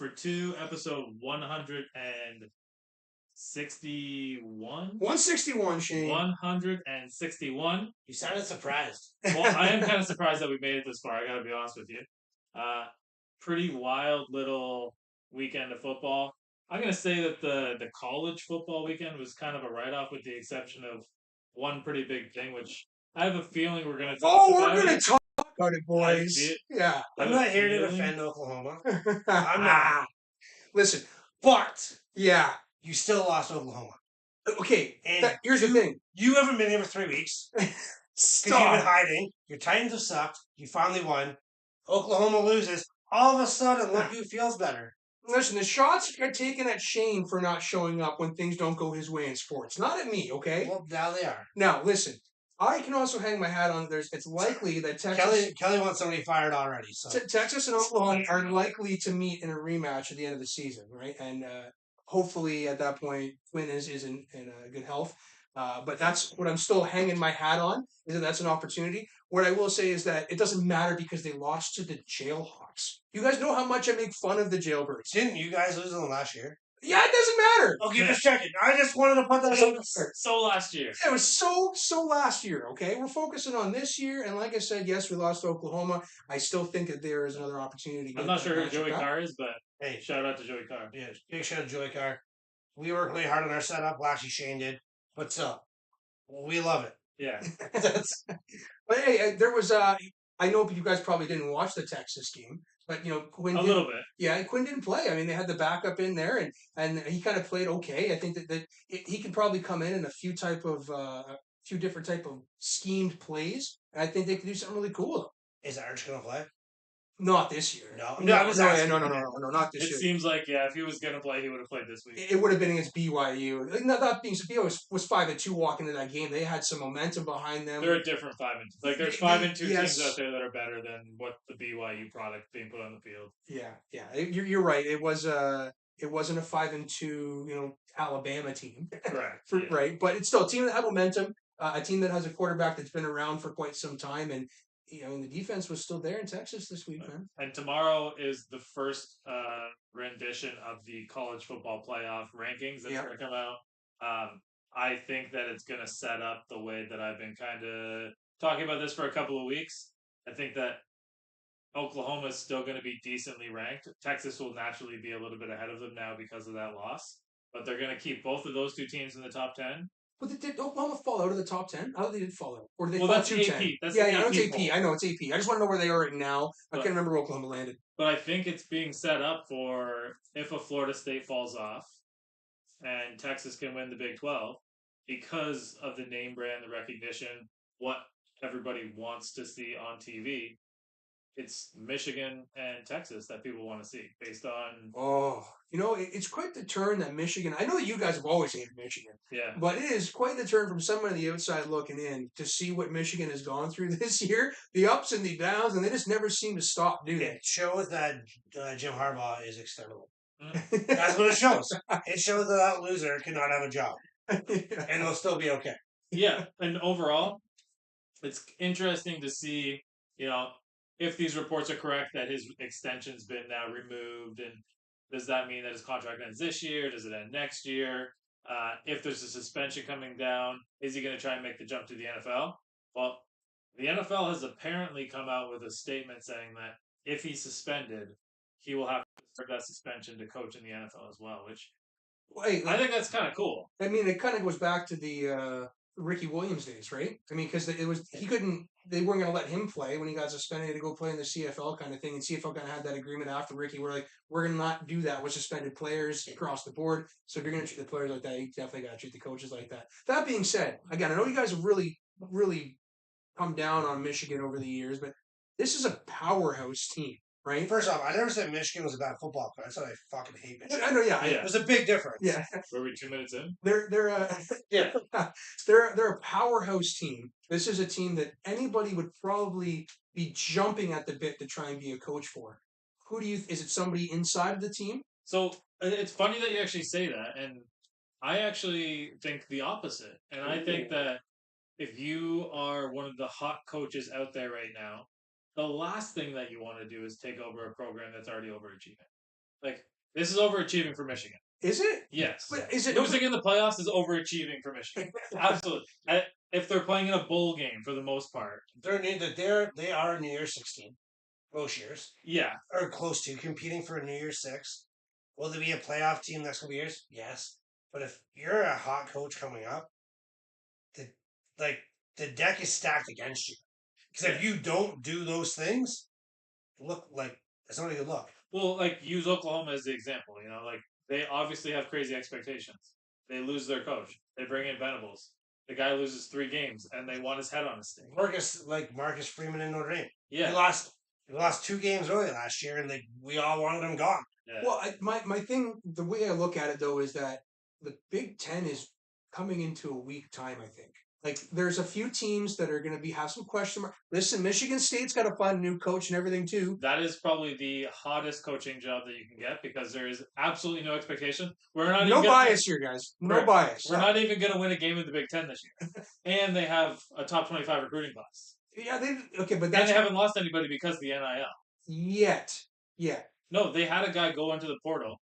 for 2, episode 161. 161, Shane. 161. You sounded surprised. Well, I am kind of surprised that we made it this far. I got to be honest with you. Pretty wild little weekend of football. I'm going to say that the college football weekend was kind of a write-off with the exception of one pretty big thing, which I have a feeling we're going to talk about. We're going to talk about it, boys. Yeah. I'm not here to defend Oklahoma. I'm not. Listen, but, yeah. You still lost Oklahoma. Okay, here's the thing. You haven't been here for 3 weeks. Because you've been hiding. Your Titans have sucked. You finally won. Oklahoma loses. All of a sudden, look who feels better. Listen, the shots are taken at Shane for not showing up when things don't go his way in sports. Not at me, okay? Well, now they are. Now, listen. I can also hang my hat on. It's likely that Texas... Kelly wants somebody fired already. So Texas and Oklahoma are likely to meet in a rematch at the end of the season, right? And hopefully at that point, Quinn is in good health. But that's what I'm still hanging my hat on, is that that's an opportunity. What I will say is that it doesn't matter because they lost to the Jailhawks. You guys know how much I make fun of the Jailbirds. Didn't you guys lose them last year? Yeah, it doesn't matter. Okay, just checking. I just wanted to put that out. So last year. Yeah, it was so last year, okay? We're focusing on this year, and like I said, yes, we lost to Oklahoma. I still think that there is another opportunity. I'm not sure who Joey Carr is, but hey, shout out to Joey Carr. Yeah, big shout out to Joey Carr. We worked really hard on our setup. Well, actually, Shane did. But still, we love it. Yeah. But hey, there was I know you guys probably didn't watch the Texas game, but Quinn. A little bit. Yeah, Quinn didn't play. I mean, they had the backup in there, and he kind of played okay. I think that he could probably come in a few different type of schemed plays. And I think they could do something really cool. Is Arch gonna play? Not this year. No, not this year. It seems like, if he was going to play, he would have played this week. It would have been against BYU. That being said, BYU was 5-2 walking into that game. They had some momentum behind them. They're a different 5-2. Like, there's 5-2 teams out there that are better than what the BYU product being put on the field. Yeah. You're right. It wasn't a 5-2, Alabama team. Correct. Right. But it's still a team that had momentum, a team that has a quarterback that's been around for quite some time, and the defense was still there in Texas this week, man. And tomorrow is the first rendition of the college football playoff rankings that's going to come out. I think that it's going to set up the way that I've been kind of talking about this for a couple of weeks. I think that Oklahoma is still going to be decently ranked. Texas will naturally be a little bit ahead of them now because of that loss. But they're going to keep both of those two teams in the top 10. But did Oklahoma fall out of the top 10? I thought they did fall out. Or did they fall that's 2-10? I know it's AP. I know it's AP. I just want to know where they are right now. I can't remember where Oklahoma landed. But I think it's being set up for if a Florida State falls off and Texas can win the Big 12 because of the name brand, the recognition, what everybody wants to see on TV. It's Michigan and Texas that people want to see based on... it's quite the turn that Michigan... I know that you guys have always hated Michigan. Yeah. But it is quite the turn from someone on the outside looking in to see what Michigan has gone through this year. The ups and the downs, and they just never seem to stop, do they? It shows that Jim Harbaugh is external. That's what it shows. It shows that loser cannot have a job. And they'll still be okay. Yeah. And overall, it's interesting to see, if these reports are correct that his extension's been now removed, and does that mean that his contract ends this year? Does it end next year? If there's a suspension coming down, is he going to try and make the jump to the NFL? Well, the NFL has apparently come out with a statement saying that if he's suspended, he will have to start that suspension to coach in the NFL as well, which I think that's kind of cool. I mean, it kind of goes back to the Ricky Williams days, right? I mean, because they weren't going to let him play when he got suspended to go play in the CFL kind of thing. And CFL kind of had that agreement after Ricky. We're like, we're going to not do that with suspended players across the board. So if you're going to treat the players like that, you definitely got to treat the coaches like that. That being said, again, I know you guys have really, really come down on Michigan over the years, but this is a powerhouse team. Right. First off, I never said Michigan was a bad football player. I said I fucking hate Michigan. I know, yeah. There's a big difference. Yeah. Were we 2 minutes in? They're a powerhouse team. This is a team that anybody would probably be jumping at the bit to try and be a coach for. Is it somebody inside of the team? So it's funny that you actually say that, and I actually think the opposite. And I think that if you are one of the hot coaches out there right now, the last thing that you want to do is take over a program that's already overachieving. Like, This is overachieving for Michigan. Is it? Yes. But is it Losing in the playoffs is overachieving for Michigan. Absolutely. If they're playing in a bowl game for the most part. They are New Year's 16 most years. Yeah. Or close to competing for a New Year's 6. Will there be a playoff team next couple years? Yes. But if you're a hot coach coming up, the deck is stacked against you. Because if you don't do those things, look like it's not a good look. Well, like use Oklahoma as the example. Like they obviously have crazy expectations. They lose their coach. They bring in Venables. The guy loses 3 games, and they want his head on a stake. Marcus Freeman in Notre Dame. Yeah, he lost 2 games early last year, and we all wanted him gone. Yeah. Well, my thing, the way I look at it though, is that the Big Ten is coming into a weak time. I think. Like, there's a few teams that are going to have some question mark. Listen, Michigan State's got to find a new coach and everything too. That is probably the hottest coaching job that you can get because there is absolutely no expectation. We're not no bias here, guys. No bias. We're not even going to win a game in the Big Ten this year, and they have a top 25 recruiting class. Yeah, but and they haven't lost anybody because of the NIL yet. No, they had a guy go into the portal.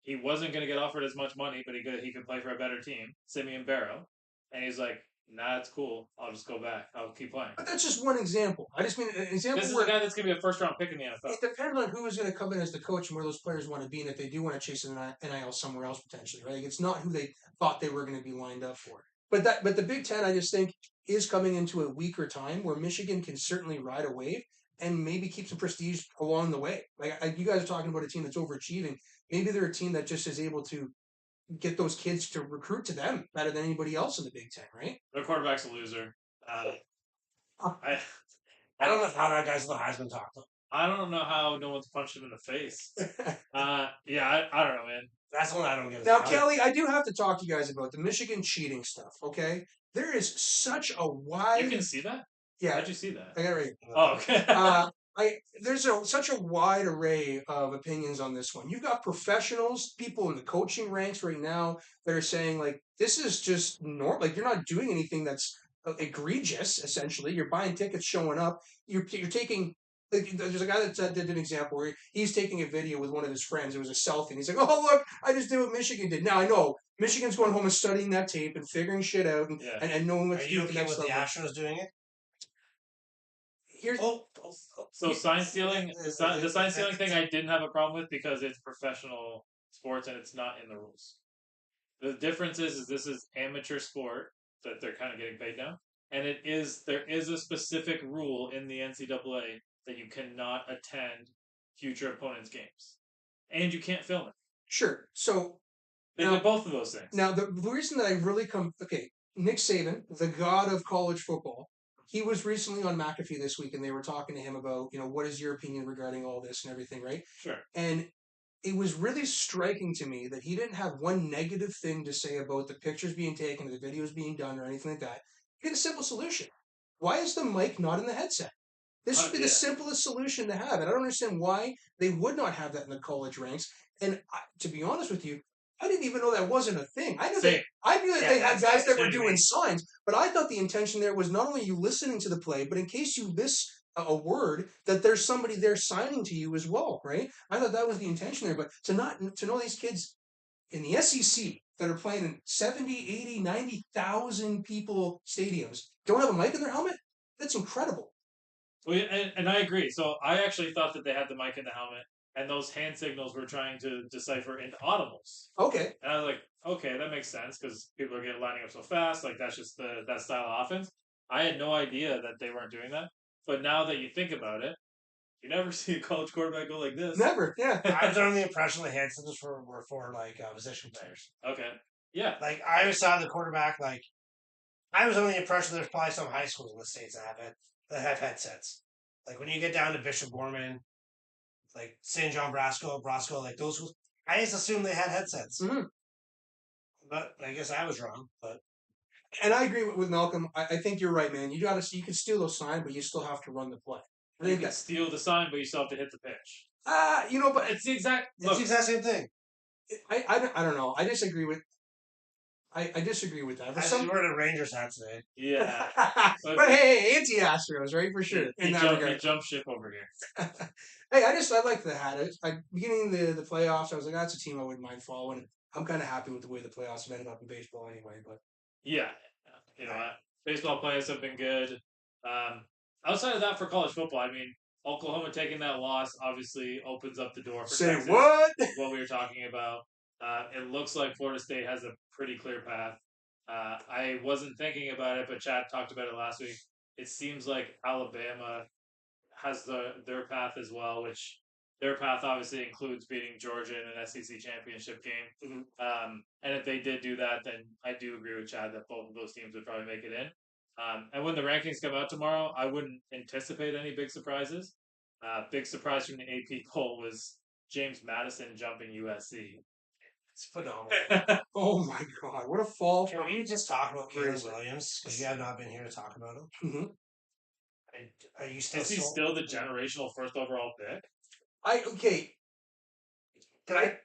He wasn't going to get offered as much money, but he could play for a better team, Simeon Barrow, and he's like, nah, it's cool. I'll just go back. I'll keep playing. But that's just one example. I just mean an example. This is a guy that's going to be a first-round pick in the NFL. It depends on who is going to come in as the coach and where those players want to be, and if they do want to chase an NIL somewhere else potentially, right? Like, it's not who they thought they were going to be lined up for. But the Big Ten, I just think, is coming into a weaker time where Michigan can certainly ride a wave and maybe keep some prestige along the way. Like, you guys are talking about a team that's overachieving. Maybe they're a team that just is able to get those kids to recruit to them better than anybody else in the Big Ten, right? Their quarterback's a loser. I don't know how that guy's the Heisman talk. I don't know how no one's punched him in the face. I don't know, man. That's one I don't get. Now, Kelly, I do have to talk to you guys about the Michigan cheating stuff, okay? There is such a wide... You can see that? Yeah. How'd you see that? I got it right. Oh, okay. There's such a wide array of opinions on this one. You've got professionals, people in the coaching ranks right now that are saying, like, this is just normal. Like, you're not doing anything that's egregious, essentially. You're buying tickets, showing up. You're taking... Like, there's a guy that did an example where he's taking a video with one of his friends. It was a selfie. And he's like, oh, look, I just did what Michigan did. Now, I know Michigan's going home and studying that tape and figuring shit out and knowing what to do. Are you okay with the Astros doing it? So sign stealing, the sign stealing thing I didn't have a problem with because it's professional sports and it's not in the rules. The difference is this is amateur sport that they're kind of getting paid now. And there is a specific rule in the NCAA that you cannot attend future opponents' games. And you can't film it. Sure. So they did both of those things. Now, the reason that I really Nick Saban, the god of college football, he was recently on McAfee this week, and they were talking to him about, what is your opinion regarding all this and everything, right? Sure. And it was really striking to me that he didn't have one negative thing to say about the pictures being taken, or the videos being done, or anything like that. He had a simple solution. Why is the mic not in the headset? This would be the simplest solution to have. And I don't understand why they would not have that in the college ranks. And to be honest with you, I didn't even know that wasn't a thing. I knew that they had guys that were doing signs, but I thought the intention there was not only you listening to the play, but in case you miss a word, that there's somebody there signing to you as well, right? I thought that was the intention there. But to know these kids in the SEC that are playing in 70, 80, 90,000 people stadiums don't have a mic in their helmet, that's incredible. Well, and I agree. So I actually thought that they had the mic in the helmet, and those hand signals were trying to decipher into audibles. Okay. And I was like, okay, that makes sense because people are lining up so fast. Like, that's just that style of offense. I had no idea that they weren't doing that. But now that you think about it, you never see a college quarterback go like this. Never, yeah. I was under the impression the hand signals were for position players. Okay. Yeah. Like, I always saw the quarterback, I was under the impression there's probably some high schools in the States that have headsets. Like, when you get down to Bishop Gorman, like St. John Brasco, like those schools, I just assumed they had headsets. Mm-hmm. But I guess I was wrong. And I agree with Malcolm. I think you're right, man. You can steal those signs, but you still have to run the play. You can steal the sign, but you still have to hit the pitch. But it's the exact same thing. I don't know. I disagree with that. We're wearing a Rangers hat today. Yeah. But hey, anti-Astros, right? For sure. You jump ship over here. Hey, I like the hat. Beginning the playoffs, I was like, that's a team I wouldn't mind following. I'm kind of happy with the way the playoffs have ended up in baseball anyway. But Yeah, you know, baseball players have been good. Um, outside of that, for college football, I mean, Oklahoma taking that loss obviously opens up the door for say Texas. what? What we were talking about. It looks like Florida State has a pretty clear path. I wasn't thinking about it, but Chad talked about it last week. It seems like Alabama has their path as well, which their path obviously includes beating Georgia in an SEC championship game. And if they did do that, then I do agree with Chad that both of those teams would probably make it in. And when the rankings come out tomorrow, I wouldn't anticipate any big surprises. Big surprise from the AP poll was James Madison jumping USC. It's phenomenal. Oh my God! What a fall! Can we just talk about Caleb Crazy. Williams? Because you have not been here to talk about him. Mm-hmm. Are you still? Is he still the generational first overall pick? Okay. Can I?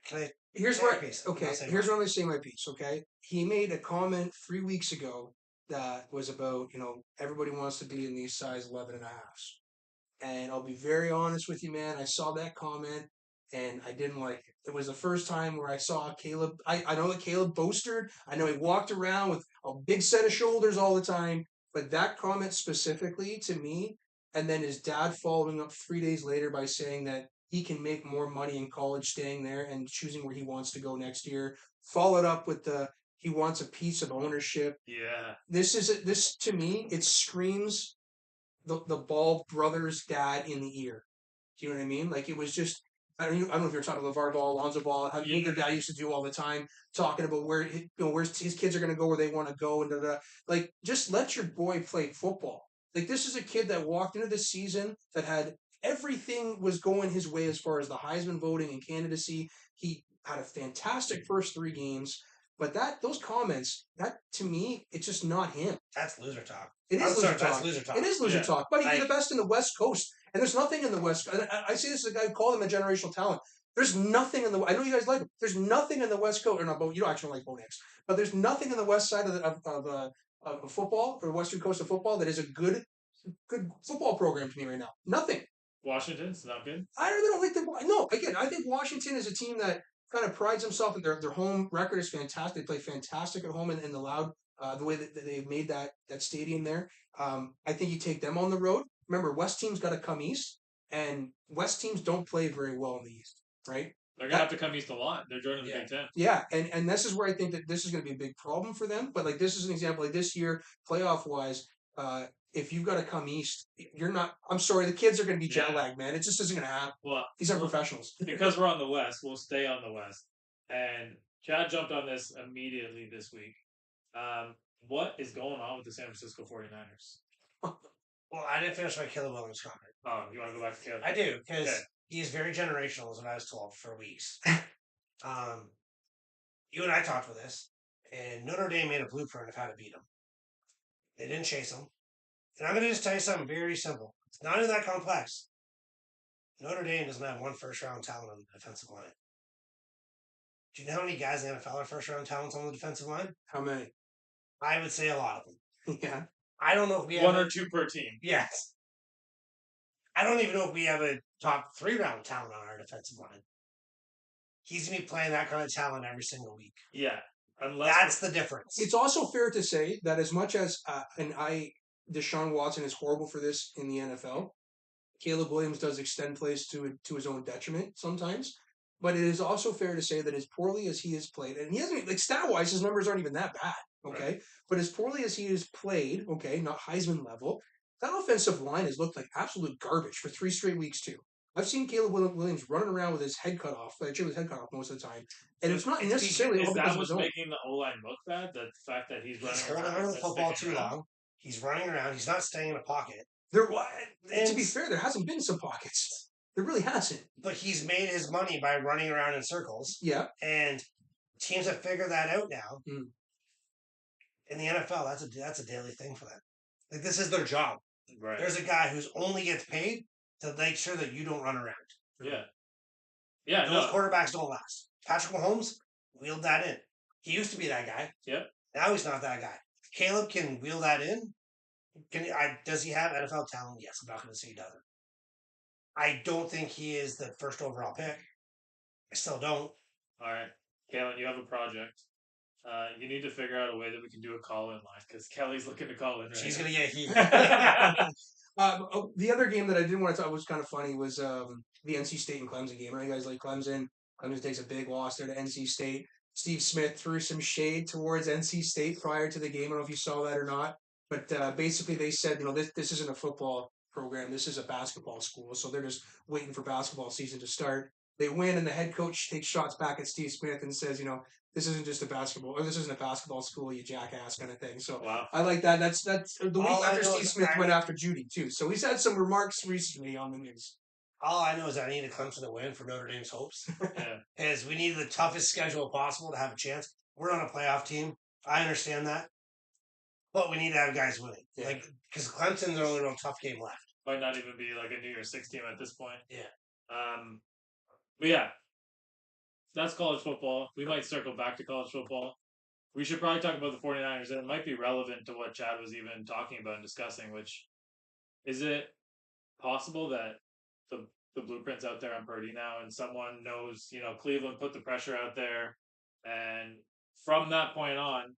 Here's say where my piece? okay. I'll say Here's mine. where I'm going to say my piece. Okay, he made a comment 3 weeks ago that was about everybody wants to be in these size 11 and a halves. And I'll be very honest with you, man. I saw that comment and I didn't like it. It was the first time where I saw Caleb. I know that Caleb boasted. I know he walked around with a big set of shoulders all the time. But that comment specifically to me, and then his dad following up 3 days later by saying that he can make more money in college staying there and choosing where he wants to go next year. Followed up with he wants a piece of ownership. Yeah. This to me, it screams the Ball brothers' dad in the ear. Do you know what I mean? Like it was just I don't know if you're talking LeVar Ball, Alonzo Ball, how the guy used to do all the time, talking about where where his kids are going to go, where they want to go, and da, da. Like just let your boy play football. Like this is a kid that walked into this season that had everything was going his way as far as the Heisman voting and candidacy. He had a fantastic first 3 games, but those comments that to me it's just not him. That's loser talk. It is loser talk. That's loser talk. It is loser Yeah. talk. But he's the best in the West Coast, and there's nothing in the West. I say this as a guy who called him a generational talent. There's nothing in the. I know you guys like him. There's nothing in the West Coast, or not. You don't actually like Bo Nix, but there's nothing in the West side of football or Western Coast of football that is a good football program to me right now. Nothing. Washington's not good. I really don't like the. No, again, I think Washington is a team that kind of prides himself in their home record is fantastic. They play fantastic at home in the loud the way that they've made that stadium there. I think you take them on the road. Remember, West teams got to come east, and West teams don't play very well in the East, right? They're gonna have to come east a lot. They're joining the Yeah. Big Ten. Yeah, and this is where I think that this is going to be a big problem for them. But like this is an example. Like this year, playoff wise, if you've got to come east, you're not. I'm sorry, the kids are going to be jet Yeah. lagged, man. It just isn't going to happen. Well, These are professionals. because we're on the West, we'll stay on the West. And Chad jumped on this immediately this week. What is going on with the San Francisco 49ers? Well, I didn't finish my Caleb Williams comment. Oh, you want to go back to Caleb? I do because Okay. he's very generational, is what I was told for weeks. You and I talked with this, and Notre Dame made a blueprint of how to beat him. They didn't chase him, and I'm going to just tell you something very simple. It's not even that complex. Notre Dame doesn't have one first-round talent on the defensive line. Do you know how many guys in the NFL are first-round talents on the defensive line? How many? I would say a lot of them. Yeah. I don't know if we have One or two per team. Yes. I don't even know if we have a top 3-round talent on our defensive line. He's going to be playing that kind of talent every single week. Yeah. Unless That's the difference. It's also fair to say that as much as Deshaun Watson is horrible for this in the NFL, Caleb Williams does extend plays to his own detriment sometimes. But it is also fair to say that as poorly as he has played, and he hasn't like stat wise, his numbers aren't even that bad. Okay, Right. but as poorly as he has played, okay, not Heisman level, that offensive line has looked like absolute garbage for 3 straight weeks too. I've seen Caleb Williams running around with his head cut off, with his head cut off most of the time, and it's not necessarily all is because that of his what's own. making the O line look bad? The fact that he's running He's holding around on to the and football sticking too around? long. He's running around. He's not staying in a pocket. To be fair, there hasn't been some pockets. There really hasn't. But he's made his money by running around in circles. Yeah. And teams have figured that out now. Mm. In the NFL, that's a daily thing for them. Like this is their job. Right. There's a guy who's only gets paid to make sure that you don't run around. Yeah. Yeah. Those No. quarterbacks don't last. Patrick Mahomes wheeled that in. He used to be that guy. Yep. Now he's not that guy. Caleb can wheel that in. Does he have NFL talent? Yes. I'm not going to say he doesn't. I don't think he is the first overall pick. I still don't. All right, Kalen, you have a project. You need to figure out a way that we can do a call-in line because Kelly's looking to call in right She's now. gonna get heat. The other game that I didn't want to talk was kind of funny was the NC State and Clemson game. I know you guys like Clemson. Clemson takes a big loss there to NC State. Steve Smith threw some shade towards NC State prior to the game. I don't know if you saw that or not, but basically they said, this isn't a football program. This is a basketball school, so they're just waiting for basketball season to start. They win, and the head coach takes shots back at Steve Smith and says, this isn't just a basketball, or this isn't a basketball school, you jackass, kind of thing. So Wow. I like that. That's the week All I after know Steve is Smith went after Judy too. So he's had some remarks recently on the news. All I know is I need a Clemson to win for Notre Dame's hopes. Yeah. Because we need the toughest schedule possible to have a chance. We're on a playoff team. I understand that. But we need to have guys winning. Yeah. Because Clemson's the only real tough game left. Might not even be like a New Year's Six team at this point. Yeah. But yeah, that's college football. We might circle back to college football. We should probably talk about the 49ers, and it might be relevant to what Chad was even talking about and discussing, which is it possible that the blueprint's out there on Purdy now and someone knows, Cleveland put the pressure out there, and from that point on,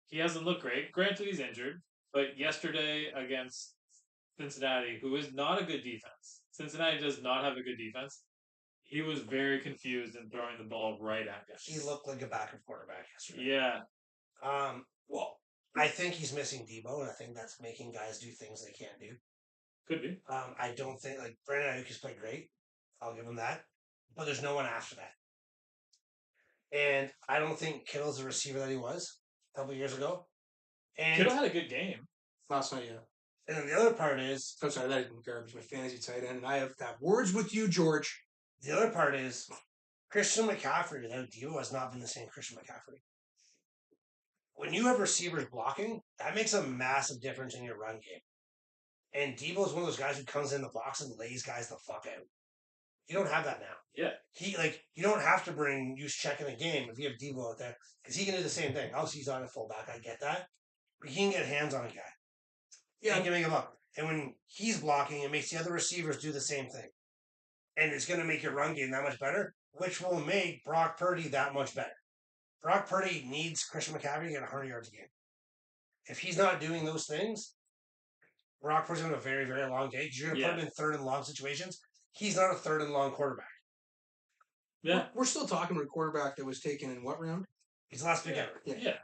he hasn't looked great. Granted, he's injured, but yesterday against Cincinnati, who is not a good defense, Cincinnati does not have a good defense. He was very confused and throwing the ball right at guys. He looked like a backup quarterback yesterday. Yeah. Well, I think he's missing Debo, and I think that's making guys do things they can't do. Could be. I don't think, Brandon Ayuk has played great. I'll give him that. But there's no one after that. And I don't think Kittle's the receiver that he was a couple years ago. And Kittle had a good game. Last night, yeah. And then the other part is... I'm sorry, that is garbage. My fantasy tight end, and I have to have words with you, George. The other part is Christian McCaffrey without Debo has not been the same Christian McCaffrey. When you have receivers blocking, that makes a massive difference in your run game. And Debo is one of those guys who comes in the box and lays guys the fuck out. You don't have that now. Yeah. You don't have to bring Juszczyk in the game if you have Debo out there, because he can do the same thing. Obviously, he's on a fullback. I get that. But he can get hands on a guy. Yeah. He can make him up. And when he's blocking, it makes the other receivers do the same thing. And it's going to make your run game that much better, which will make Brock Purdy that much better. Brock Purdy needs Christian McCaffrey to get 100 yards a game. If he's not doing those things, Brock Purdy's going to have a very, very long day because you're going to put him in third and long situations. He's not a third and long quarterback. Yeah. We're still talking about a quarterback that was taken in what round? He's the last pick ever. Yeah,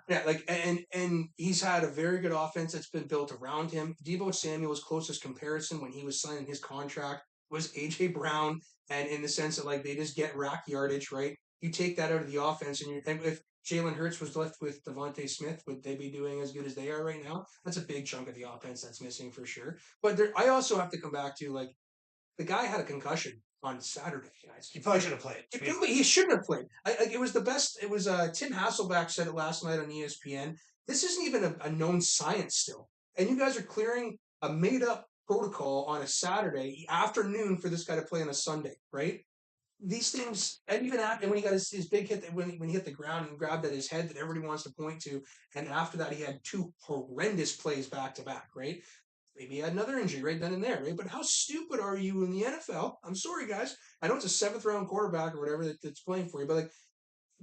and he's had a very good offense that's been built around him. Deebo Samuel's closest comparison when he was signing his contract was A.J. Brown, and in the sense that they just get rack yardage, right? You take that out of the offense, and if Jalen Hurts was left with Devontae Smith, would they be doing as good as they are right now? That's a big chunk of the offense that's missing for sure. But I also have to come back to the guy had a concussion on Saturday, guys. He probably should have played. He shouldn't have played. It was the best. It was Tim Hasselback said it last night on ESPN. This isn't even a known science still, and you guys are clearing a made-up protocol on a Saturday afternoon for this guy to play on a Sunday, right? These things, and even after when he got his big hit, when he hit the ground and grabbed at his head that everybody wants to point to, and after that he had two horrendous plays back to back, right? Maybe he had another injury right then and there, right? But how stupid are you in the NFL? I'm sorry, guys. I know it's a 7th round quarterback or whatever that's playing for you, but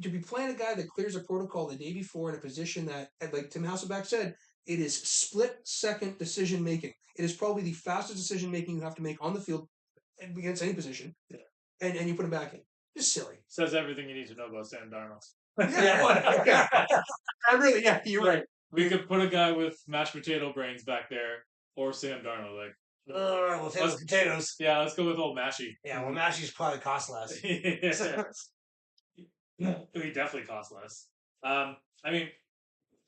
to be playing a guy that clears a protocol the day before in a position that, like Tim Hasselback said, it is split-second decision making. It is probably the fastest decision making you have to make on the field against any position. Yeah. And you put him back in. Just silly. Says everything you need to know about Sam Darnold. Yeah, you're right. We could put a guy with mashed potato brains back there, or Sam Darnold. We'll take those potatoes. Yeah, let's go with old Mashy. Yeah, well, Mashy's probably cost less. He definitely costs less. I mean,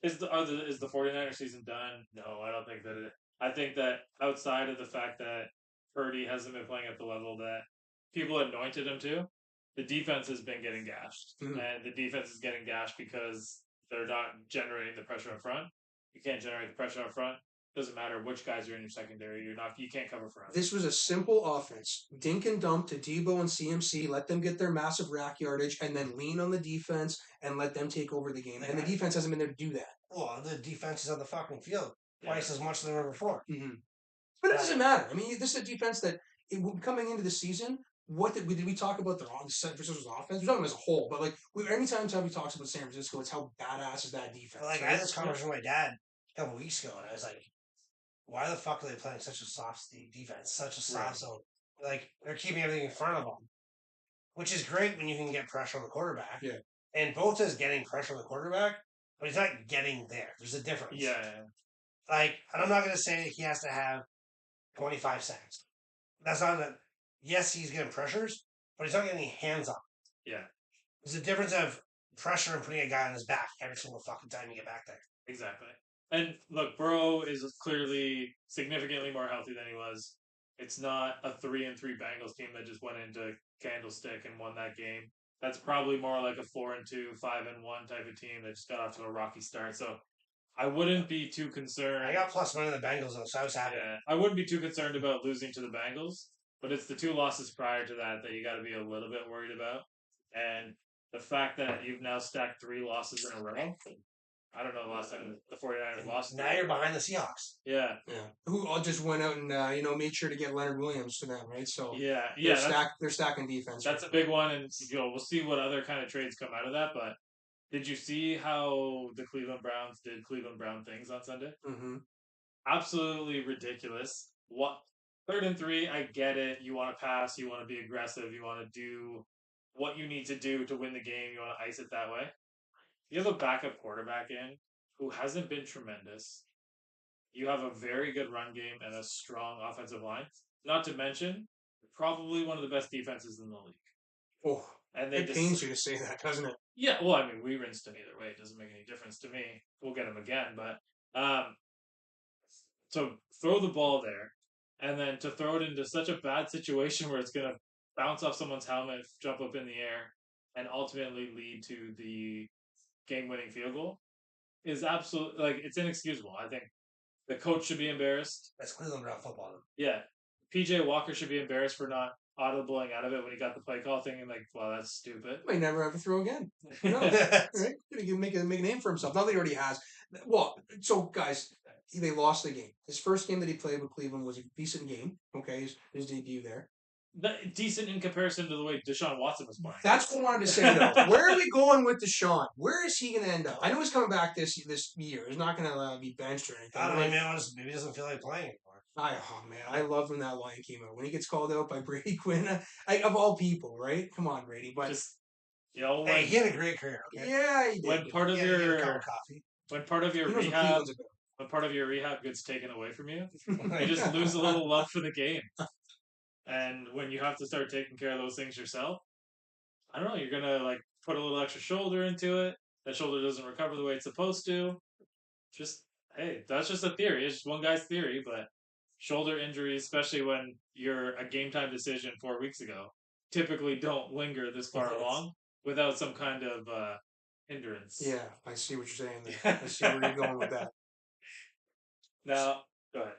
is the 49ers season done? No, I don't think that it. I think that outside of the fact that Purdy hasn't been playing at the level that people anointed him to, the defense has been getting gashed. Mm-hmm. And the defense is getting gashed because they're not generating the pressure up front. You can't generate the pressure up front. Doesn't matter which guys are in your secondary. You can't cover front. This was a simple offense. Dink and dump to Debo and CMC. Let them get their massive rack yardage and then lean on the defense and let them take over the game. And the defense hasn't been there to do that. Well, the defense is on the fucking field twice as much as they were before. Mm-hmm. But it doesn't matter. I mean, this is a defense that coming into the season, what did we talk about the San Francisco's offense? We talk about them as a whole, but like anytime we talks about San Francisco, it's how badass is that defense. But like I right? had this conversation with my dad a couple weeks ago, and I was like, "Why the fuck are they playing such a soft defense, such a soft Right. zone? Like they're keeping everything in front of them, which is great when you can get pressure on the quarterback. Yeah. And Bosa is getting pressure on the quarterback, but he's not getting there. There's a difference. Yeah. Like, and I'm not going to say he has to have 25 sacks. That's not a. Yes, he's getting pressures, but he's not getting any hands on. Yeah. There's a difference of pressure and putting a guy on his back every single fucking time you get back there. Exactly. And look, Burrow is clearly significantly more healthy than he was. It's not a 3-3 Bengals team that just went into Candlestick and won that game. That's probably more like a 4-2, 5-1 type of team that just got off to a rocky start. So I wouldn't be too concerned. I got plus money on the Bengals though, so I was happy. Yeah, I wouldn't be too concerned about losing to the Bengals, but it's the 2 losses prior to that you got to be a little bit worried about. And the fact that you've now stacked 3 losses in a row. I don't know the last time the 49ers lost. Now you're behind the Seahawks. Yeah. Who all just went out and made sure to get Leonard Williams to them, right? So yeah, they're stacking defense. That's a big one, and we'll see what other kind of trades come out of that. But did you see how the Cleveland Browns did Cleveland Brown things on Sunday? Mm-hmm. Absolutely ridiculous. 3rd and 3, I get it. You want to pass, you want to be aggressive, you want to do what you need to do to win the game. You want to ice it that way. You have a backup quarterback in who hasn't been tremendous. You have a very good run game and a strong offensive line. Not to mention, probably one of the best defenses in the league. Oh, and it pains you to say that, doesn't it? Yeah, well, I mean, we rinsed him either way. It doesn't make any difference to me. We'll get him again, but so throw the ball there, and then to throw it into such a bad situation where it's going to bounce off someone's helmet, jump up in the air, and ultimately lead to the game-winning field goal is absolutely it's inexcusable. I think the coach should be embarrassed. That's Cleveland Brown football. Yeah, PJ Walker should be embarrassed for not auto-blowing out of it when he got the play call, thinking "Wow, that's stupid." Might never have to throw again. No, right? Make a name for himself. Not that he already has. Well, so guys, they lost the game. His first game that he played with Cleveland was a decent game. Okay, his debut there. Decent in comparison to the way Deshaun Watson was playing. That's what I wanted to say, though. Where are we going with Deshaun? Where is he going to end up? I know he's coming back this year. He's not going to be benched or anything. I don't know, man. Maybe he doesn't feel like playing anymore. I love when that line came out. When he gets called out by Brady Quinn, of all people, right? Come on, Brady. But just, he had a great career. Okay? Yeah, he did. When part of your rehab gets taken away from you, you just lose a little love for the game. And when you have to start taking care of those things yourself, I don't know, you're going to put a little extra shoulder into it. That shoulder doesn't recover the way it's supposed to. Hey, that's just a theory. It's just one guy's theory, but shoulder injuries, especially when you're a game time decision 4 weeks ago, typically don't linger this far along without some kind of hindrance. Yeah, I see what you're saying there. I see where you're going with that. Now, go ahead.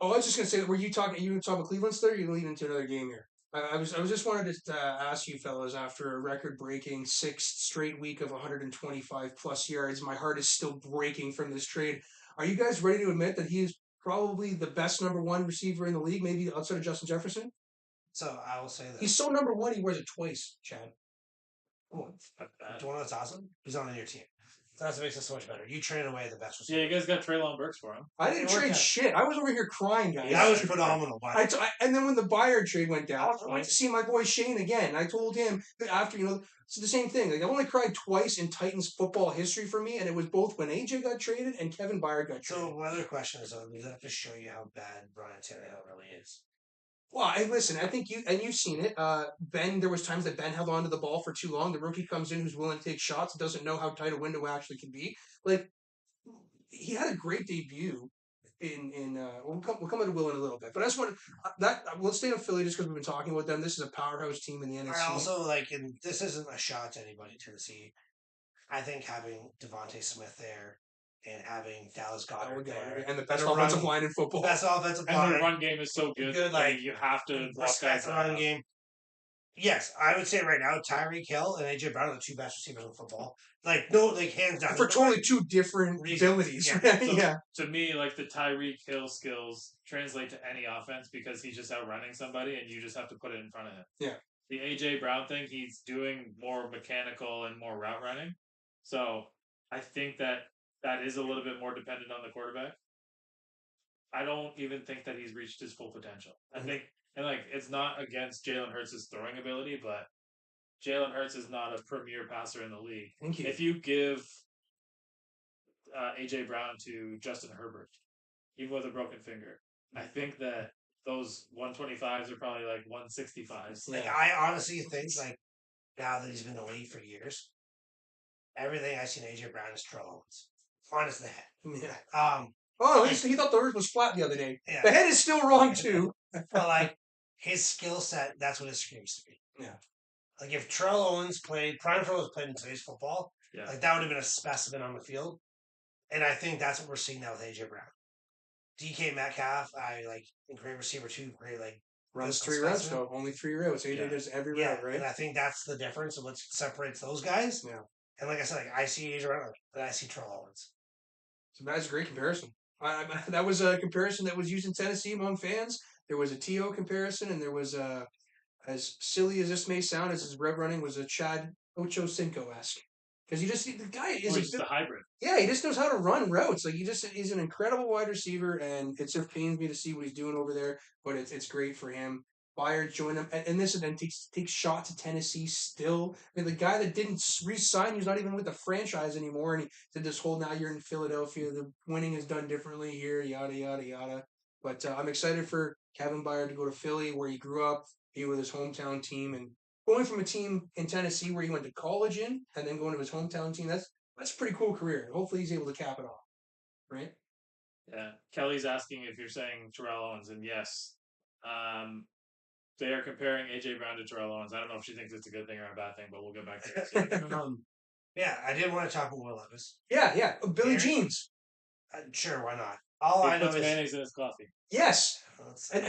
Oh, I was just gonna say, were you talking about Cleveland still, or are you leading into another game here? I was just wanted to ask you fellas, after a record-breaking 6th straight week of 125 plus yards, my heart is still breaking from this trade. Are you guys ready to admit that he is probably the best number 1 receiver in the league, maybe outside of Justin Jefferson? So I will say that he's so number 1, he wears it twice, Chad. Oh, do you want that's awesome? He's on your team. That's what makes it so much better. You traded away the best receiver. Yeah, you guys got Treylon Burks for him. I didn't trade shit. I was over here crying, guys. That was phenomenal. And then when the Bayard trade went down, I went to see my boy Shane again. I told him that after, it's the same thing. I've only cried twice in Titans football history for me, and it was both when AJ got traded and Kevin Byard got traded. So my other question is, does that just show you how bad Brian Tannehill really is? Well, listen, I think you've seen it. Ben, there was times that Ben held on to the ball for too long. The rookie comes in who's willing to take shots, doesn't know how tight a window actually can be. He had a great debut we'll come to Will in a little bit. But I just want let's stay on Philly just because we've been talking about them. This is a powerhouse team in the NFC. I also, and this isn't a shot to anybody, Tennessee. I think having Devontae Smith there and having Dallas Goedert there. And the best offensive line in football. Best offensive line. And the run game is so good. You have to block guys the run game. Yes, I would say right now Tyreek Hill and AJ Brown are the two best receivers in football. Like no, like hands down. For totally two different Reasons, abilities, yeah. right? So Yeah. to me, like the Tyreek Hill skills translate to any offense because he's just outrunning somebody and you just have to put it in front of him. Yeah. The AJ Brown thing, he's doing more mechanical and more route running. So I think that is a little bit more dependent on the quarterback. I don't even think that he's reached his full potential. I think, and like, it's not against Jalen Hurts' throwing ability, but Jalen Hurts is not a premier passer in the league. Thank you. If you give AJ Brown to Justin Herbert, even with a broken finger, I think that those 125s are probably like 165s. Like I honestly think like now that he's been in the league for years, everything I've seen AJ Brown is Terrell Owens. Honest to the head. Yeah. Oh, he thought the earth was flat the other day. Yeah. The head is still wrong too. But like his skill set, that's what it screams to me. Yeah. Like if Terrell Owens played, Prime Terrell Owens played in today's football, Yeah. like that would have been a specimen on the field. And I think that's what we're seeing now with AJ Brown. DK Metcalf, I like great receiver too, great like Runs physical 3 routes specimen. though, only 3 routes. AJ Yeah. does every Yeah, route, right? and I think that's the difference of what separates those guys. Yeah. And like I said, like I see AJ Brown, but I see Terrell Owens. So that's a great comparison. That was a comparison that was used in Tennessee among fans. There was a T.O. comparison, and there was a, as silly as this may sound, as his route running was a Chad Ochocinco-esque. Because the guy is Or just the hybrid. yeah, he just knows how to run routes. Like he's an incredible wide receiver, and it sort of pains me to see what he's doing over there. But it's great for him. Bayard joined him, and this then takes shot to Tennessee. Still, I mean, the guy that didn't re-sign, he's not even with the franchise anymore, and he did this whole now you're in Philadelphia. The winning is done differently here. Yada yada yada. But I'm excited for Kevin Bayard to go to Philly, where he grew up, be with his hometown team, and going from a team in Tennessee where he went to college in, and then going to his hometown team. That's a pretty cool career. Hopefully he's able to cap it off. Right? Yeah. Kelly's asking if you're saying Terrell Owens, and yes. They are comparing AJ Brown to Terrell Owens. I don't know if she thinks it's a good thing or a bad thing, but we'll get back to it. Yeah, I did want to talk about Will Levis. Yeah. Billy Aaron? Jeans. Sure, why not? All He I know puts is mayonnaise in his coffee. Yes. And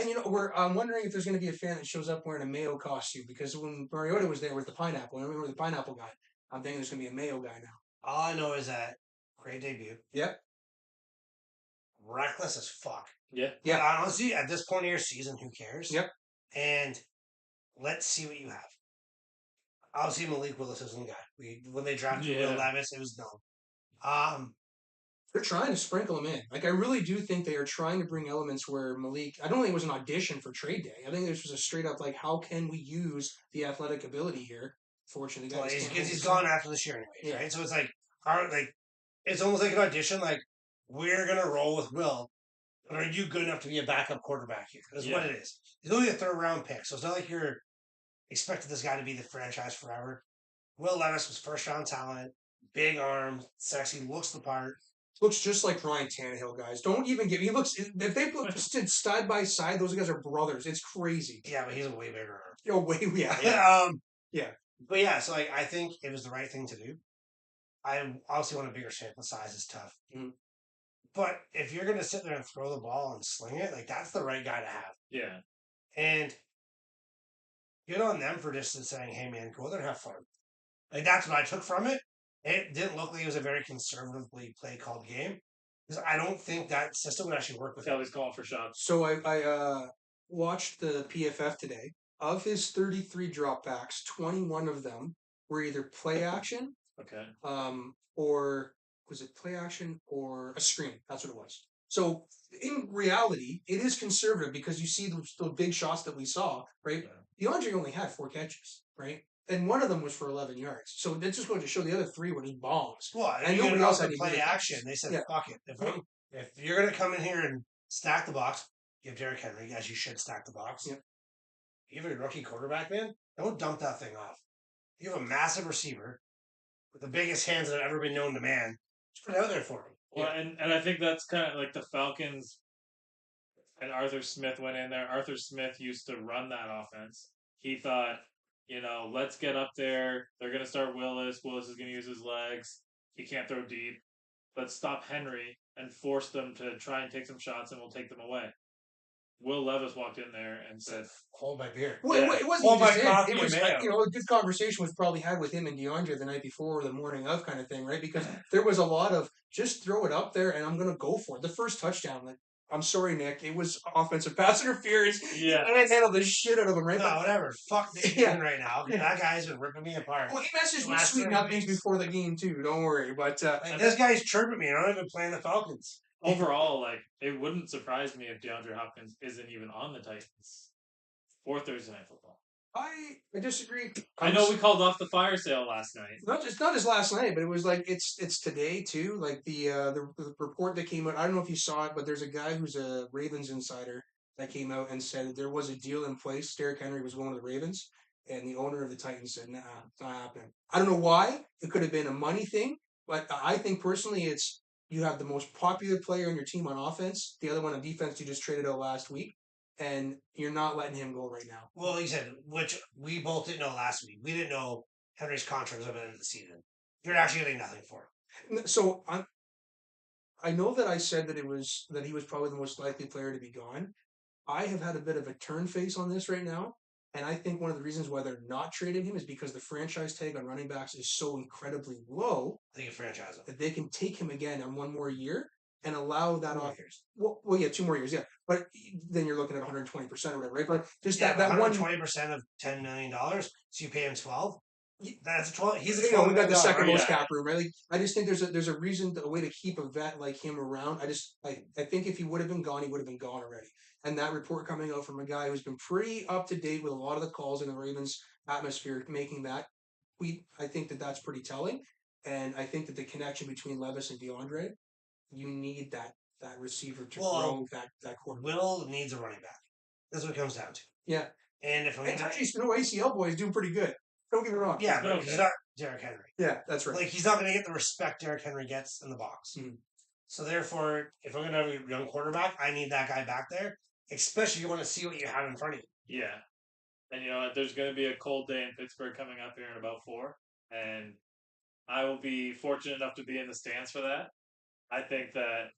I'm wondering if there's going to be a fan that shows up wearing a mayo costume, because when Mariota was there with the pineapple, I remember the pineapple guy. I'm thinking there's going to be a mayo guy now. all I know is that great debut. Yep. Reckless as fuck. Yeah. Yeah. But honestly, at this point of your season, who cares? Yep. And let's see what you have. Obviously, Malik Willis isn't the guy. When they drafted Will Levis, it was known. They're trying to sprinkle him in. Like, I really do think they are trying to bring elements where Malik, I don't think it was an audition for trade day. I think this was a straight up, like, how can we use the athletic ability here? Fortunately, Well, he's gone after this year anyway, right? So it's like, it's almost like an audition. Like, we're going to roll with Will, but are you good enough to be a backup quarterback here? That's what it is. He's only a third round pick, so it's not like you're expecting this guy to be the franchise forever. Will Levis was first round talent, big arms, sexy, looks the part. Looks just like Ryan Tannehill, guys. Don't even give. He looks. If they put side by side, those guys are brothers. It's crazy. Yeah, but he's a way bigger arm. Yeah. But yeah, so like I think it was the right thing to do. I obviously want a bigger sample size. It's tough. Mm. But if you're gonna sit there and throw the ball and sling it, like that's the right guy to have. Yeah. And good on them for just saying, "Hey man, go there and have fun." Like that's what I took from it. It didn't look like it was a very conservatively play called game, because I don't think that system would actually work with him. Kelly's calling for shots. So I watched the PFF today. Of his 33 dropbacks, 21 of them were either play action, Okay. or was it play action or a screen? That's what it was. So in reality, it is conservative because you see the big shots that we saw, right? Yeah. DeAndre only had 4 catches, right? And one of them was for 11 yards. So that's just going to show the other 3 were just bombs. Well, and nobody else had play action. They said, "Fuck it. If you're going to come in here and stack the box, you have Derrick Henry, as you should stack the box. Yep. You have a rookie quarterback, man. Don't dump that thing off. You have a massive receiver with the biggest hands that have ever been known to man. Just put it out there for him." Well, and I think that's kind of like the Falcons and Arthur Smith went in there. Arthur Smith used to run that offense. He thought, let's get up there. They're going to start Willis. Willis is going to use his legs. He can't throw deep. Let's stop Henry and force them to try and take some shots, and we'll take them away. Will Levis walked in there and said, Hold my beer. Well, Yeah. it wasn't Hold just my him. coffee It and was, mayo. a good conversation was probably had with him and DeAndre the night before or the morning of kind of thing, right? Because there was a lot of just throw it up there and I'm going to go for it. The first touchdown, like, I'm sorry, Nick, it was offensive pass interference. Yeah. And I handled the shit out of him, right? No, whatever. Fuck the Yeah. Goin right now. That guy's been ripping me apart. Well, he messaged me Last sweet 30 nothings weeks. before the game too. Don't worry, but Like, this guy's chirping me. I'm not even playing the Falcons. overall, like, it wouldn't surprise me if DeAndre Hopkins isn't even on the Titans for Thursday Night Football. I disagree. I know we called off the fire sale last night. Not just last night, but it was like it's today too. Like the report that came out. I don't know if you saw it, but there's a guy who's a Ravens insider that came out and said there was a deal in place. Derrick Henry was going to the Ravens, and the owner of the Titans said, "Nah, it's not happening." I don't know why. It could have been a money thing, but I think personally, it's you have the most popular player on your team on offense. The other one on defense you just traded out last week, and you're not letting him go right now. Well, he said, which we both didn't know last week. We didn't know Henry's contract was at the end of the season. You're actually getting nothing for it. So I know that I said that he was probably the most likely player to be gone. I have had a bit of a turn face on this right now, and I think one of the reasons why they're not trading him is because the franchise tag on running backs is so incredibly low They can franchise him. that they can take him again on one more year and allow that 2 more off. years. Well, yeah, 2 more years, yeah, but then you're looking at 120% or whatever, right? But just Yeah, that one. 120% of $10 million, so you pay him 12. That's 12. He's a You 12 know, we got the million second dollar, most yeah. cap room, right? Like, I just think there's a reason, a way to keep a vet like him around. I think if he would have been gone, he would have been gone already. And that report coming out from a guy who's been pretty up to date with a lot of the calls in the Ravens atmosphere, making that tweet, I think that that's pretty telling. And I think that the connection between Levis and DeAndre, you need that receiver to grow that quarterback. Will needs a running back. That's what it comes down to. Yeah. And if I'm And going to. Touchy's no ACL boy is doing pretty good. Don't get me wrong. Yeah, but Okay. he's not Derrick Henry. Yeah, that's right. Like, he's not going to get the respect Derrick Henry gets in the box. Mhm. So, therefore, if I'm going to have a young quarterback, I need that guy back there, especially if you want to see what you have in front of you. Yeah. And you know what? There's going to be a cold day in Pittsburgh coming up here in about 4. And I will be fortunate enough to be in the stands for that. I think that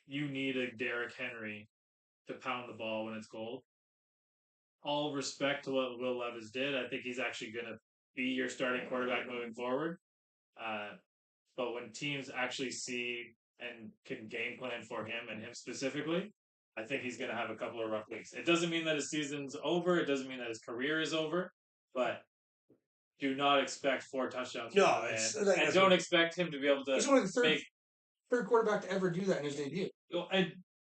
you need a Derrick Henry to pound the ball when it's cold. All respect to what Will Levis did. I think he's actually going to be your starting quarterback moving forward. But when teams actually see and can game plan for him and him specifically, I think he's going to have a couple of rough weeks. It doesn't mean that his season's over. It doesn't mean that his career is over. But do not expect 4 touchdowns. No, from the it's man. like And don't expect him to be able to He's only the make. third quarterback to ever do that in his debut. And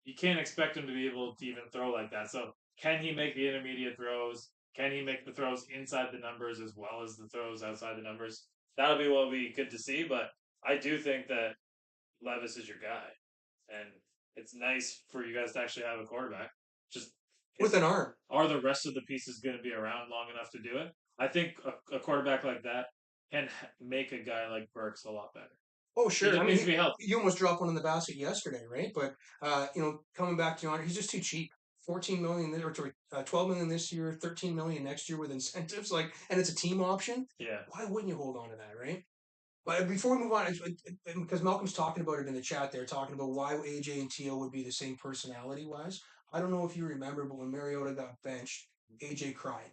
you can't expect him to be able to even throw like that. So can he make the intermediate throws? Can he make the throws inside the numbers as well as the throws outside the numbers? That'll be what we good to see. But I do think that Levis is your guy, and it's nice for you guys to actually have a quarterback. Just With an arm. Are the rest of the pieces going to be around long enough to do it? I think a quarterback like that can make a guy like Burks a lot better. Oh, sure. He just needs to be healthy. You almost dropped one in the basket yesterday, right? But coming back to DeAndre, he's just too cheap. 14 million or 12 million this year, 13 million next year with incentives, and it's a team option. Yeah. Why wouldn't you hold on to that, right? But before we move on, because Malcolm's talking about it in the chat there, talking about why AJ and T.O. would be the same personality-wise. I don't know if you remember, but when Mariota got benched, AJ cried.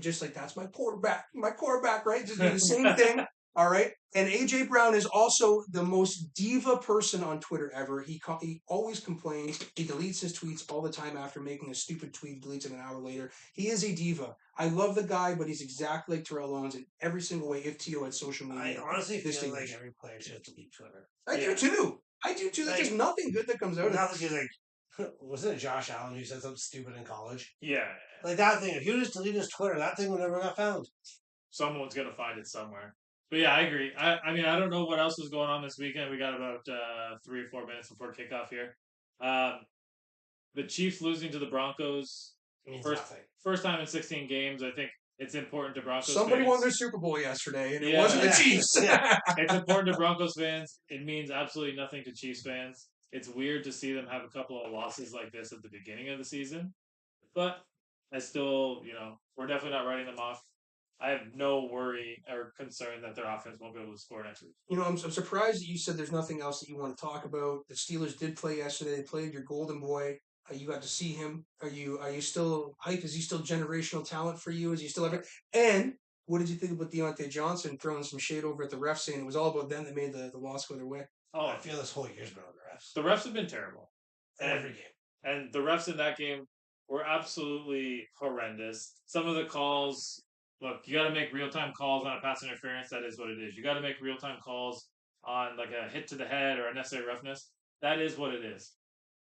Just like, that's my quarterback, right? Just do the same thing. All right. And AJ Brown is also the most diva person on Twitter ever. He always complains. He deletes his tweets all the time after making a stupid tweet, deletes it an hour later. He is a diva. I love the guy, but he's exactly like Terrell Owens in every single way. If T.O. had social media, I honestly this feel thing like is- every player should delete Twitter. I do too. Like, There's nothing good that comes out of it. Nothing is like, wasn't it Josh Allen who said something stupid in college? Yeah. Like that thing. If you just deleted his Twitter, that thing would never got found. Someone's going to find it somewhere. But yeah, I agree. I mean, I don't know what else is going on this weekend. We got about 3 or 4 minutes before kickoff here. The Chiefs losing to the Broncos. Means First, nothing. first time in 16 games. I think it's important to Broncos Somebody fans. won their Super Bowl yesterday, and it Yeah. wasn't the Yeah. Chiefs. Yeah. It's important to Broncos fans. It means absolutely nothing to Chiefs fans. It's weird to see them have a couple of losses like this at the beginning of the season. But I still, we're definitely not writing them off. I have no worry or concern that their offense won't be able to score next week. I'm surprised that you said there's nothing else that you want to talk about. The Steelers did play yesterday. They played your golden boy. You got to see him. Are you still hyped? Is he still generational talent for you? Is he still ever? And what did you think about Deontay Johnson throwing some shade over at the refs, saying it was all about them that made the loss go their way? Oh, I feel this whole year's been on the refs. The refs have been terrible. In every game. And the refs in that game were absolutely horrendous. Some of the calls, look, you got to make real time calls on a pass interference. That is what it is. You got to make real time calls on like a hit to the head or unnecessary roughness. That is what it is.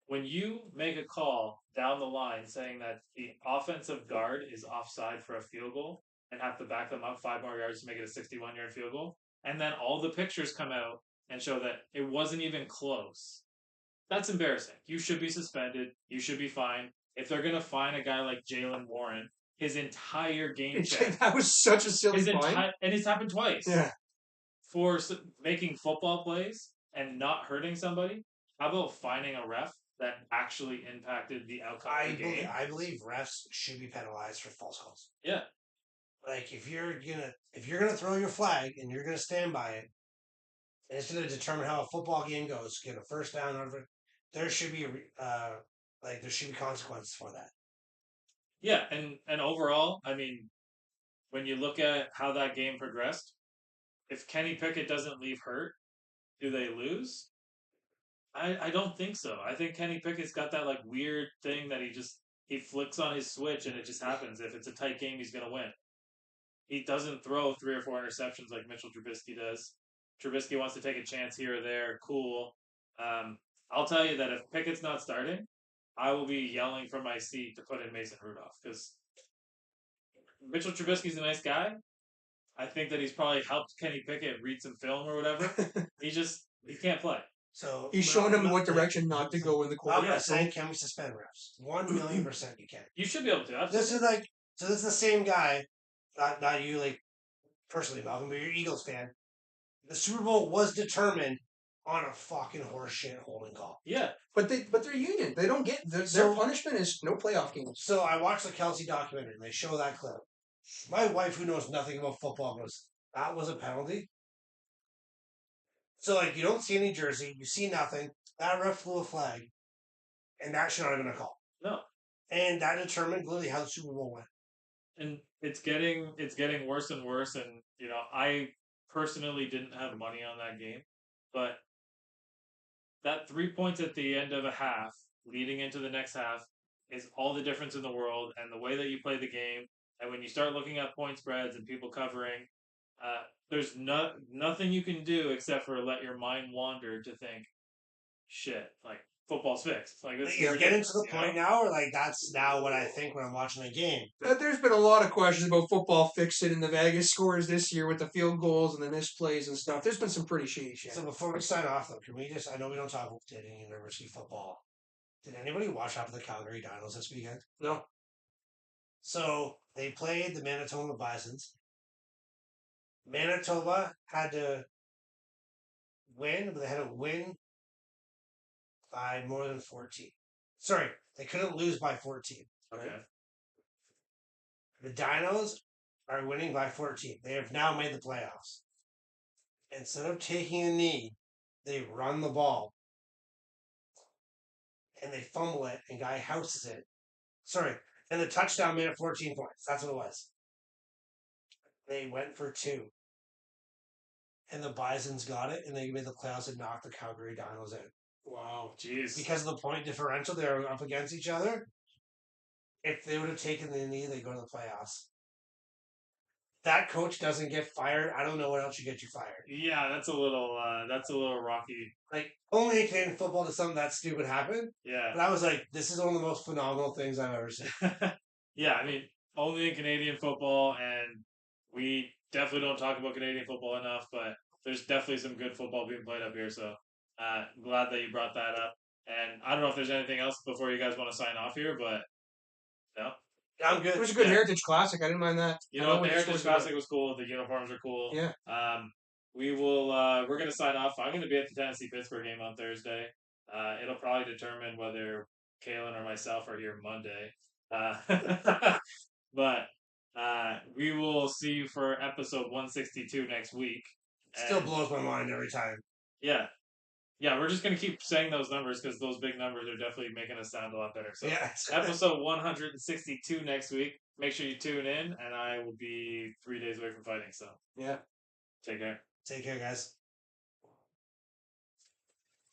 When you make a call down the line saying that the offensive guard is offside for a field goal and have to back them up 5 more yards to make it a 61-yard field goal, and then all the pictures come out and show that it wasn't even close. That's embarrassing. You should be suspended. You should be fined. If they're going to fine a guy like Jalen Warren, his entire game check. That was such a silly fine. And it's happened twice. Yeah. For making football plays and not hurting somebody. How about finding a ref that actually impacted the outcome of the game? I believe refs should be penalized for false calls. Yeah. Like if you're gonna throw your flag and you're gonna stand by it, and it's gonna determine how a football game goes, get a first down out of it, there should be there should be consequences for that. Yeah, and overall, I mean, when you look at how that game progressed, if Kenny Pickett doesn't leave hurt, do they lose? I don't think so. I think Kenny Pickett's got that like weird thing that he flicks on his switch and it just happens. If it's a tight game, he's gonna win. He doesn't throw 3 or 4 interceptions like Mitchell Trubisky does. Trubisky wants to take a chance here or there. Cool. I'll tell you that if Pickett's not starting, I will be yelling from my seat to put in Mason Rudolph because Mitchell Trubisky's a nice guy. I think that he's probably helped Kenny Pickett read some film or whatever. he can't play. So he's showing him what direction not to go in the quarter. I'm not saying can we suspend refs? 1,000,000% you can. You should be able to. Absolutely. This is the same guy. Not you like personally, Malcolm, but you're Eagles fan. The Super Bowl was determined on a fucking horseshit holding call. Yeah, but they're union. They don't get their punishment is no playoff games. So I watched the Kelsey documentary. And they show that clip. My wife, who knows nothing about football, goes, "That was a penalty." So like you don't see any jersey, you see nothing. That ref flew a flag, and that should not have been a call. No, and that determined literally how the Super Bowl went. And it's getting worse and worse. And I personally didn't have money on that game, but that 3 points at the end of a half, leading into the next half, is all the difference in the world. And the way that you play the game, and when you start looking at point spreads and people covering, there's nothing you can do except for let your mind wander to think, shit, like football's fixed. Like this is getting to the point now, or like that's now what I think when I'm watching the game. There's been a lot of questions about football fixing and the Vegas scores this year with the field goals and the misplays and stuff. There's been some pretty shady shit. So before we sign off, though, can we just? I know we don't talk about dating university football. Did anybody watch after the Calgary Dinos this weekend? No. So they played the Manitoba Bisons. Manitoba had to win, but they had to win by more than 14. Sorry, they couldn't lose by 14. Okay. The Dinos are winning by 14. They have now made the playoffs. Instead of taking a knee, they run the ball. And they fumble it, and guy houses it. Sorry, and the touchdown made it 14 points. That's what it was. They went for 2. And the Bisons got it, and they made the playoffs and knocked the Calgary Dinos out. Wow, jeez. Because of the point differential, they were up against each other. If they would have taken the knee, they go to the playoffs. That coach doesn't get fired. I don't know what else should get you fired. Yeah, that's a little rocky. Like only in Canadian football does something that stupid happen. Yeah. But I was like, this is one of the most phenomenal things I've ever seen. Yeah, I mean, only in Canadian football, and we definitely don't talk about Canadian football enough, but there's definitely some good football being played up here, so glad that you brought that up. And I don't know if there's anything else before you guys want to sign off here, but no. I'm good. It was a good Heritage Classic. I didn't mind that. The Heritage Classic was cool. The uniforms are cool. Yeah. We will. We're gonna sign off. I'm gonna be at the Tennessee Pittsburgh game on Thursday. It'll probably determine whether Kalen or myself are here Monday. But we will see you for episode 162 next week. Still blows my mind every time. Yeah. yeah, we're just gonna keep saying those numbers because those big numbers are definitely making us sound a lot better. So Yeah. episode 162 next week. Make sure you tune in, and I will be 3 days away from fighting. So Yeah. take care. Take care, guys.